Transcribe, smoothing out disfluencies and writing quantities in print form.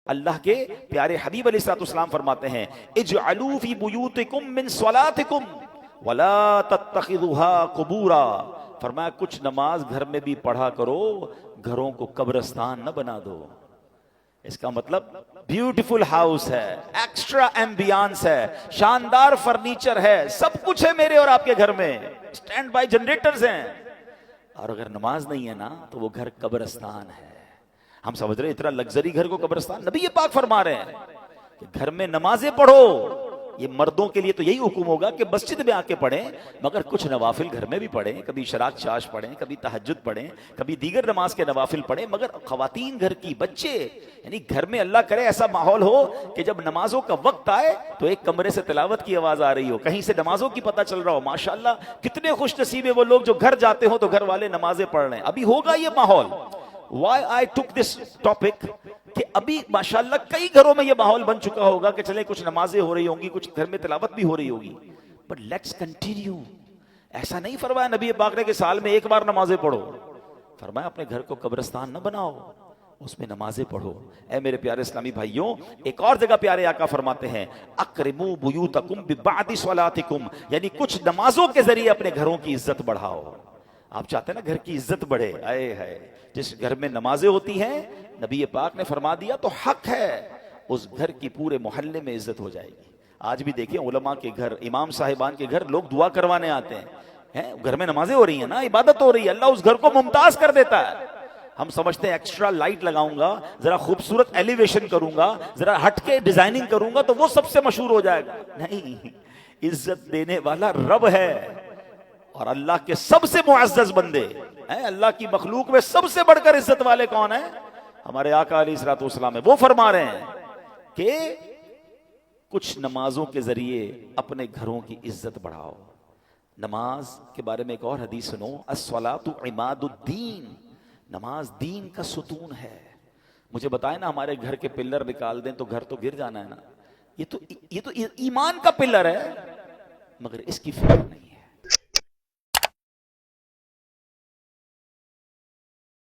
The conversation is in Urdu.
اللہ کے پیارے حبیب علیہ الصلوۃ والسلام فرماتے ہیں اجعلوا فی بیوتکم من صلاتکم ولا تتخذوها قبورا، فرمایا کچھ نماز گھر میں بھی پڑھا کرو، گھروں کو قبرستان نہ بنا دو۔ اس کا مطلب بیوٹیفل ہاؤس ہے، ایکسٹرا ایمبیانس ہے، شاندار فرنیچر ہے، سب کچھ ہے میرے اور آپ کے گھر میں، سٹینڈ بائی جنریٹرز ہیں، اور اگر نماز نہیں ہے نا تو وہ گھر قبرستان ہے۔ ہم سمجھ رہے ہیں اتنا لگژری گھر کو قبرستان، نبی یہ پاک فرما رہے ہیں کہ گھر میں نمازیں پڑھو۔ یہ مردوں کے لیے تو یہی حکم ہوگا کہ مسجد میں آ کے پڑھیں، مگر کچھ نوافل گھر میں بھی پڑھیں، کبھی اشراق چاش پڑھیں، کبھی تہجد پڑھیں، کبھی دیگر نماز کے نوافل پڑھیں، مگر خواتین گھر کی، بچے، یعنی گھر میں اللہ کرے ایسا ماحول ہو کہ جب نمازوں کا وقت آئے تو ایک کمرے سے تلاوت کی آواز آ رہی ہو، کہیں سے نمازوں کی پتہ چل رہا ہو۔ ماشاءاللہ کتنے خوش نصیب ہیں وہ لوگ جو گھر جاتے ہوں تو گھر والے نمازیں پڑھ رہے ہیں۔ ابھی ہوگا یہ ماحول۔ Why I took this topic کہ ابھی ماشاءاللہ کئی گھروں میں یہ ماحول بن چکا ہوگا کہ چلے کچھ نمازیں ہو رہی ہوں گی، کچھ گھر میں تلاوت بھی ہو رہی ہوگی، but let's continue۔ ایسا نہیں فرمایا نبی پاک نے کہ سال میں ایک بار نمازیں پڑھو، فرمایا اپنے گھر کو قبرستان نہ بناؤ، اس میں نمازیں پڑھو۔ اے میرے پیارے اسلامی بھائیوں، ایک اور جگہ پیارے آقا فرماتے ہیں اکرموا بیوتکم ببعد صلاتکم، یعنی کچھ نمازوں کے ذریعے اپنے گھروں کی عزت بڑھاؤ۔ آپ چاہتے ہیں نا گھر کی عزت بڑھے، آئے ہے جس گھر میں نمازیں ہوتی ہیں نبی پاک نے فرما دیا تو حق ہے اس گھر کی پورے محلے میں عزت ہو جائے گی۔ آج بھی دیکھیں علماء کے گھر، امام صاحبان کے گھر لوگ دعا کروانے آتے ہیں، گھر میں نمازیں ہو رہی ہیں نا، عبادت ہو رہی ہے، اللہ اس گھر کو ممتاز کر دیتا ہے۔ ہم سمجھتے ہیں ایکسٹرا لائٹ لگاؤں گا، ذرا خوبصورت ایلیویشن کروں گا، ذرا ہٹ کے ڈیزائننگ کروں گا تو وہ سب سے مشہور ہو جائے گا۔ نہیں، عزت دینے والا رب ہے، اور اللہ کے سب سے معزز بندے ہیں، اللہ کی مخلوق میں سب سے بڑھ کر عزت والے کون ہیں؟ ہمارے آقا علیہ الصلوۃ والسلام ہے۔ وہ فرما رہے ہیں کہ کچھ نمازوں کے ذریعے اپنے گھروں کی عزت بڑھاؤ۔ نماز کے بارے میں ایک اور حدیث سنو، الصلاۃ عماد الدین، نماز دین کا ستون ہے۔ مجھے بتائیں نا ہمارے گھر کے پلر نکال دیں تو گھر تو گر جانا ہے نا، یہ تو ایمان کا پلر ہے، مگر اس کی فکر نہیں۔